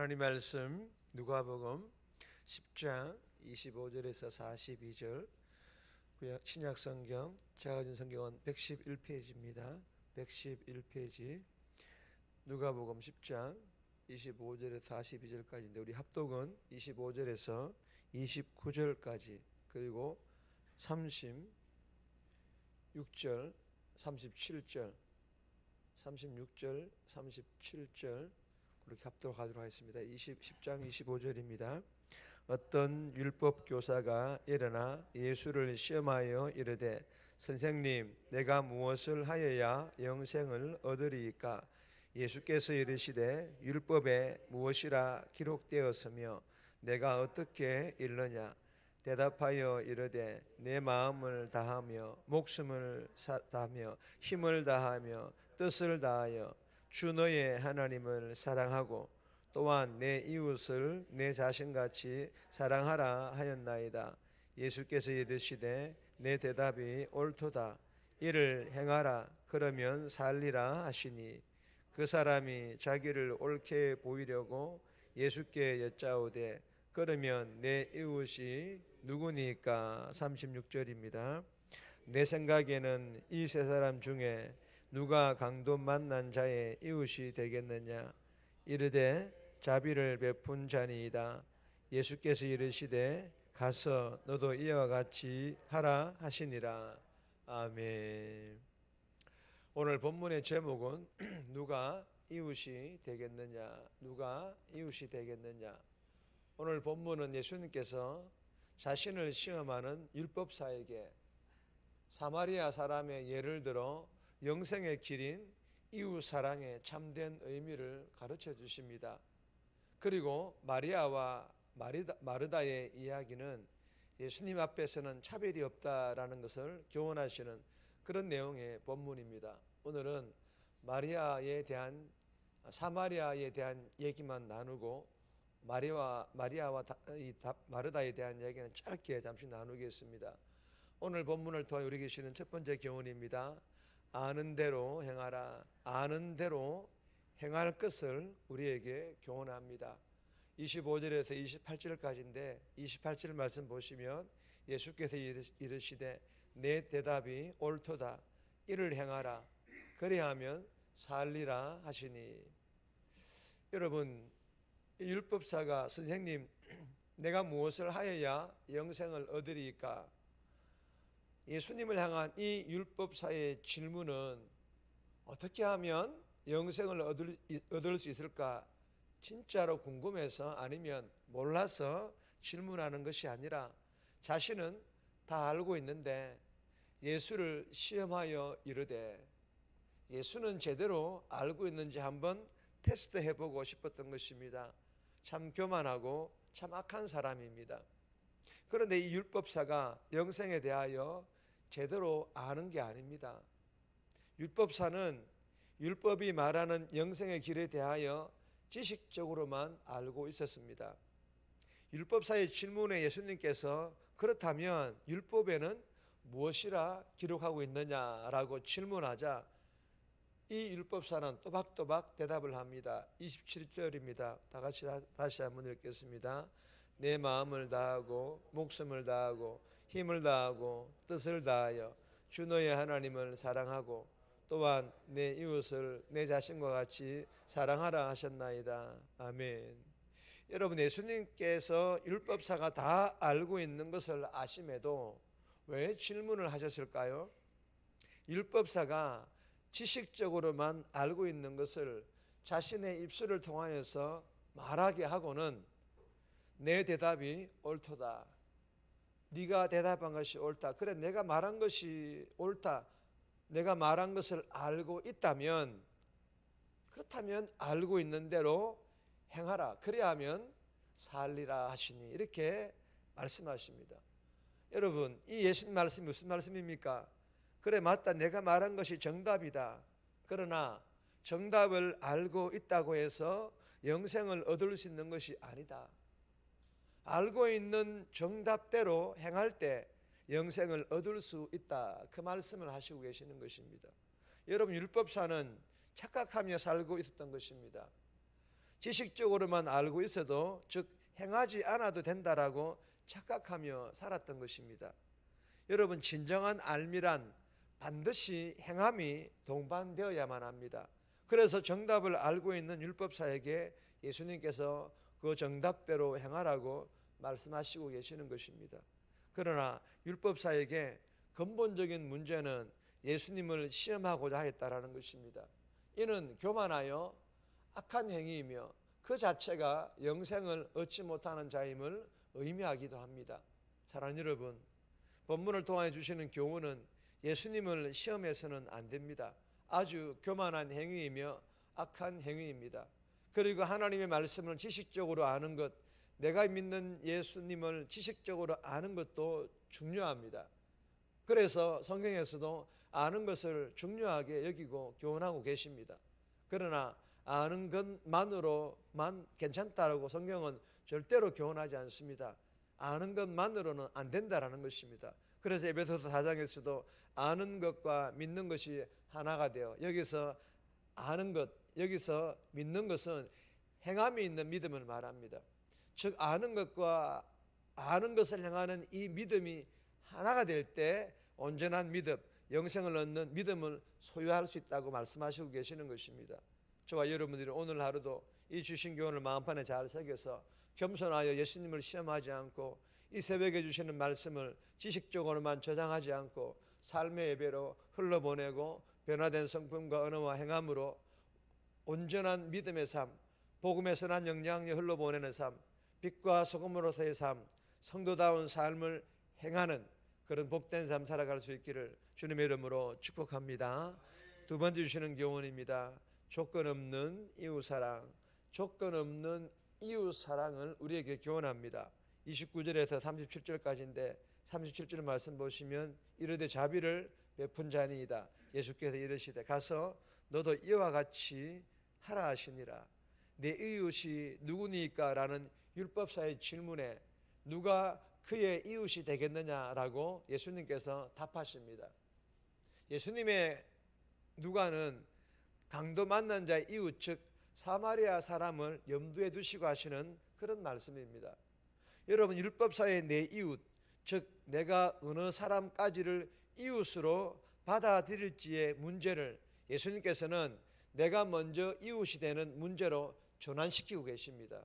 하나님 말씀 누가복음 10장 25절에서 42절 신약성경 작은 성경은 111페이지입니다. 111페이지 누가복음 10장 25절에서 42절까지인데 우리 합독은 25절에서 29절까지 그리고 36절, 37절, 36절, 37절 그렇게 합독하도록 하겠습니다. 10장 25절입니다. 어떤 율법 교사가 일어나 예수를 시험하여 이르되 선생님 내가 무엇을 하여야 영생을 얻으리이까? 예수께서 이르시되 율법에 무엇이라 기록되었으며 내가 어떻게 읽느냐? 대답하여 이르되 내 마음을 다하며 목숨을 다하며 힘을 다하며 뜻을 다하여 주 너의 하나님을 사랑하고 또한 내 이웃을 내 자신같이 사랑하라 하였나이다. 예수께서 이르시되 내 대답이 옳도다. 이를 행하라 그러면 살리라 하시니 그 사람이 자기를 옳게 보이려고 예수께 여짜오되 그러면 내 이웃이 누구니까? 36절입니다. 내 생각에는 이 세 사람 중에 누가 강도 만난 자의 이웃이 되겠느냐? 이르되 자비를 베푼 자니이다. 예수께서 이르시되 가서 너도 이와 같이 하라 하시니라. 아멘. 오늘 본문의 제목은 누가 이웃이 되겠느냐? 누가 이웃이 되겠느냐? 오늘 본문은 예수님께서 자신을 시험하는 율법사에게 사마리아 사람의 예를 들어 영생의 길인 이웃 사랑의 참된 의미를 가르쳐 주십니다. 그리고 마리아와 마르다의 이야기는 예수님 앞에서는 차별이 없다라는 것을 교훈하시는 그런 내용의 본문입니다. 오늘은 사마리아에 대한 얘기만 나누고 마리아와 마르다에 대한 이야기는 짧게 잠시 나누겠습니다. 오늘 본문을 통해 우리 계시는 첫 번째 교훈입니다. 아는 대로 행하라. 아는 대로 행할 것을 우리에게 교훈합니다. 25절에서 28절까지인데 28절 말씀 보시면 예수께서 이르시되 내 대답이 옳도다. 이를 행하라. 그리하면 살리라 하시니. 여러분, 율법사가 선생님 내가 무엇을 하여야 영생을 얻으리까? 예수님을 향한 이 율법사의 질문은 어떻게 하면 영생을 얻을 수 있을까? 진짜로 궁금해서 아니면 몰라서 질문하는 것이 아니라 자신은 다 알고 있는데 예수를 시험하여 이르되 예수는 제대로 알고 있는지 한번 테스트해보고 싶었던 것입니다. 참 교만하고 참 악한 사람입니다. 그런데 이 율법사가 영생에 대하여 제대로 아는 게 아닙니다. 율법사는 율법이 말하는 영생의 길에 대하여 지식적으로만 알고 있었습니다. 율법사의 질문에 예수님께서 그렇다면 율법에는 무엇이라 기록하고 있느냐라고 질문하자 이 율법사는 또박또박 대답을 합니다. 27절입니다. 다 같이 다시 한번 읽겠습니다. 내 마음을 다하고 목숨을 다하고 힘을 다하고 뜻을 다하여 주 너의 하나님을 사랑하고 또한 내 이웃을 내 자신과 같이 사랑하라 하셨나이다. 아멘. 여러분, 예수님께서 율법사가 다 알고 있는 것을 아심에도 왜 질문을 하셨을까요? 율법사가 지식적으로만 알고 있는 것을 자신의 입술을 통하여서 말하게 하고는 내 대답이 옳도다. 네가 대답한 것이 옳다. 그래, 내가 말한 것이 옳다. 내가 말한 것을 알고 있다면 그렇다면 알고 있는 대로 행하라. 그래야 하면 살리라 하시니 이렇게 말씀하십니다. 여러분, 이 예수님 말씀이 무슨 말씀입니까? 그래, 맞다. 내가 말한 것이 정답이다. 그러나 정답을 알고 있다고 해서 영생을 얻을 수 있는 것이 아니다. 알고 있는 정답대로 행할 때 영생을 얻을 수 있다. 그 말씀을 하시고 계시는 것입니다. 여러분, 율법사는 착각하며 살고 있었던 것입니다. 지식적으로만 알고 있어도, 즉 행하지 않아도 된다라고 착각하며 살았던 것입니다. 여러분, 진정한 알미란 반드시 행함이 동반되어야만 합니다. 그래서 정답을 알고 있는 율법사에게 예수님께서 그 정답대로 행하라고 말씀하시고 계시는 것입니다. 그러나 율법사에게 근본적인 문제는 예수님을 시험하고자 했다라는 것입니다. 이는 교만하여 악한 행위이며 그 자체가 영생을 얻지 못하는 자임을 의미하기도 합니다. 사랑하는 여러분, 본문을 통해 주시는 교훈은 예수님을 시험해서는 안 됩니다. 아주 교만한 행위이며 악한 행위입니다. 그리고 하나님의 말씀을 지식적으로 아는 것, 내가 믿는 예수님을 지식적으로 아는 것도 중요합니다. 그래서 성경에서도 아는 것을 중요하게 여기고 교훈하고 계십니다. 그러나 아는 것만으로만 괜찮다라고 성경은 절대로 교훈하지 않습니다. 아는 것만으로는 안 된다라는 것입니다. 그래서 에베소서 4장에서도 아는 것과 믿는 것이 하나가 되어, 여기서 아는 것, 여기서 믿는 것은 행함이 있는 믿음을 말합니다. 즉 아는 것과 아는 것을 향하는 이 믿음이 하나가 될 때 온전한 믿음, 영생을 얻는 믿음을 소유할 수 있다고 말씀하시고 계시는 것입니다. 저와 여러분들이 오늘 하루도 이 주신 교훈을 마음판에 잘 새겨서 겸손하여 예수님을 시험하지 않고 이 새벽에 주시는 말씀을 지식적으로만 저장하지 않고 삶의 예배로 흘러보내고 변화된 성품과 언어와 행함으로 온전한 믿음의 삶, 복음의 선한 영향력 흘러보내는 삶, 빛과 소금으로서의 삶, 성도다운 삶을 행하는 그런 복된 삶 살아갈 수 있기를 주님의 이름으로 축복합니다. 두 번째 주시는 교훈입니다. 조건 없는 이웃사랑. 조건 없는 이웃사랑을 우리에게 교훈합니다. 29절에서 37절까지인데 37절 말씀 보시면 이르되 자비를 베푼 자니이다. 예수께서 이르시되 가서 너도 이와 같이 하라 하시니라. 내 이웃이 누구니까? 라는 율법사의 질문에 누가 그의 이웃이 되겠느냐라고 예수님께서 답하십니다. 예수님의 누가는 강도 만난 자의 이웃, 즉 사마리아 사람을 염두에 두시고 하시는 그런 말씀입니다. 여러분, 율법사의 내 이웃, 즉 내가 어느 사람까지를 이웃으로 받아들일지의 문제를 예수님께서는 내가 먼저 이웃이 되는 문제로 전환시키고 계십니다.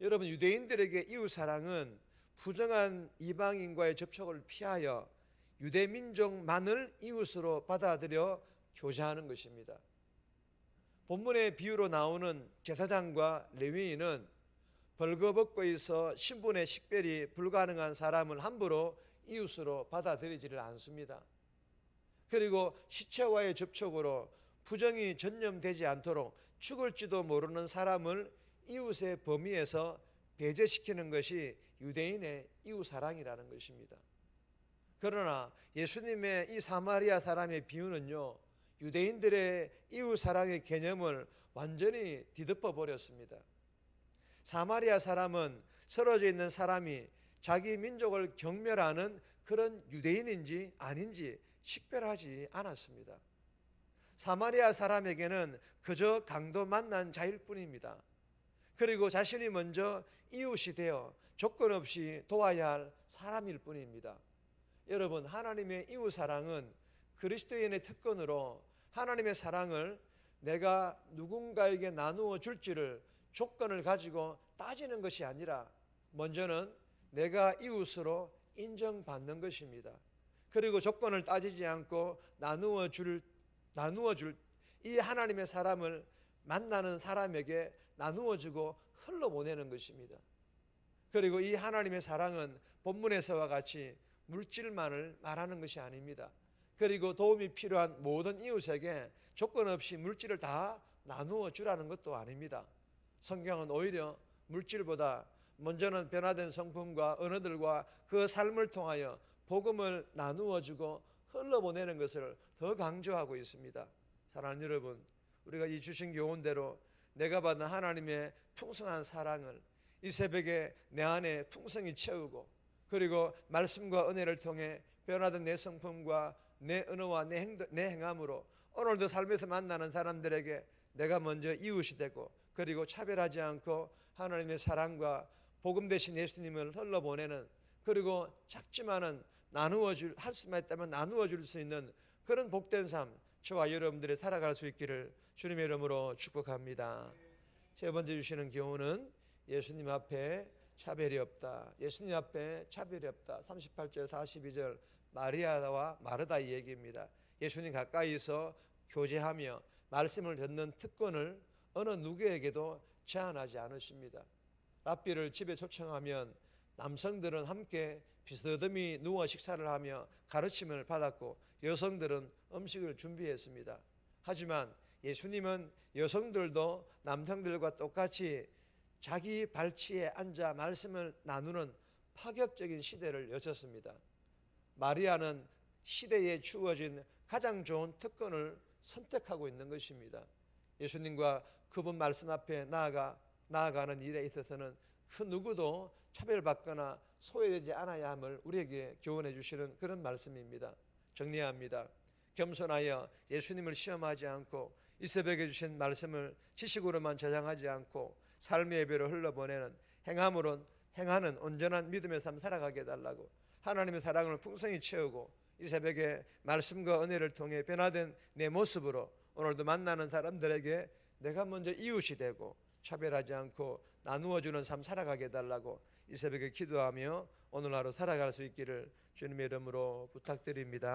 여러분, 유대인들에게 이웃사랑은 부정한 이방인과의 접촉을 피하여 유대민족만을 이웃으로 받아들여 교제하는 것입니다. 본문의 비유로 나오는 제사장과 레위인은 벌거벗고 있어 신분의 식별이 불가능한 사람을 함부로 이웃으로 받아들이지를 않습니다. 그리고 시체와의 접촉으로 부정이 전염되지 않도록 죽을지도 모르는 사람을 이웃의 범위에서 배제시키는 것이 유대인의 이웃사랑이라는 것입니다. 그러나 예수님의 이 사마리아 사람의 비유는요, 유대인들의 이웃사랑의 개념을 완전히 뒤덮어 버렸습니다. 사마리아 사람은 쓰러져 있는 사람이 자기 민족을 경멸하는 그런 유대인인지 아닌지 식별하지 않았습니다. 사마리아 사람에게는 그저 강도 만난 자일 뿐입니다. 그리고 자신이 먼저 이웃이 되어 조건 없이 도와야 할 사람일 뿐입니다. 여러분, 하나님의 이웃사랑은 그리스도인의 특권으로 하나님의 사랑을 내가 누군가에게 나누어 줄지를 조건을 가지고 따지는 것이 아니라 먼저는 내가 이웃으로 인정받는 것입니다. 그리고 조건을 따지지 않고 나누어 줄 이 하나님의 사람을 만나는 사람에게 나누어 주고 흘러보내는 것입니다. 그리고 이 하나님의 사랑은 본문에서와 같이 물질만을 말하는 것이 아닙니다. 그리고 도움이 필요한 모든 이웃에게 조건 없이 물질을 다 나누어 주라는 것도 아닙니다. 성경은 오히려 물질보다 먼저는 변화된 성품과 언어들과 그 삶을 통하여 복음을 나누어 주고 흘러보내는 것을 더 강조하고 있습니다. 사랑하는 여러분, 우리가 이 주신 교훈대로 내가 받은 하나님의 풍성한 사랑을 이 새벽에 내 안에 풍성히 채우고, 그리고 말씀과 은혜를 통해 변화된 내 성품과 내 언어와 내 행함으로 오늘도 삶에서 만나는 사람들에게 내가 먼저 이웃이 되고 그리고 차별하지 않고 하나님의 사랑과 복음 대신 예수님을 흘러보내는, 그리고 작지만은 할 수만 있다면 나누어 줄 수 있는 그런 복된 삶, 저와 여러분들이 살아갈 수 있기를 주님의 이름으로 축복합니다. 세 번째 주시는 교훈은 예수님 앞에 차별이 없다. 예수님 앞에 차별이 없다. 38절 42절 마리아와 마르다 이 얘기입니다. 예수님 가까이서 교제하며 말씀을 듣는 특권을 어느 누구에게도 제한하지 않으십니다. 랍비를 집에 초청하면 남성들은 함께 비스듬히 누워 식사를 하며 가르침을 받았고 여성들은 음식을 준비했습니다. 하지만 예수님은 여성들도 남성들과 똑같이 자기 발치에 앉아 말씀을 나누는 파격적인 시대를 여셨습니다. 마리아는 시대에 주어진 가장 좋은 특권을 선택하고 있는 것입니다. 예수님과 그분 말씀 앞에 나아가는 일에 있어서는 그 누구도 차별받거나 소외되지 않아야 함을 우리에게 교훈해 주시는 그런 말씀입니다. 정리합니다. 겸손하여 예수님을 시험하지 않고 이 새벽에 주신 말씀을 지식으로만 저장하지 않고 삶의 예배로 흘러보내는 행하는 온전한 믿음의 삶 살아가게 해달라고, 하나님의 사랑을 풍성히 채우고 이 새벽에 말씀과 은혜를 통해 변화된 내 모습으로 오늘도 만나는 사람들에게 내가 먼저 이웃이 되고 차별하지 않고 나누어주는 삶 살아가게 해달라고 이 새벽에 기도하며 오늘 하루 살아갈 수 있기를 주님의 이름으로 부탁드립니다.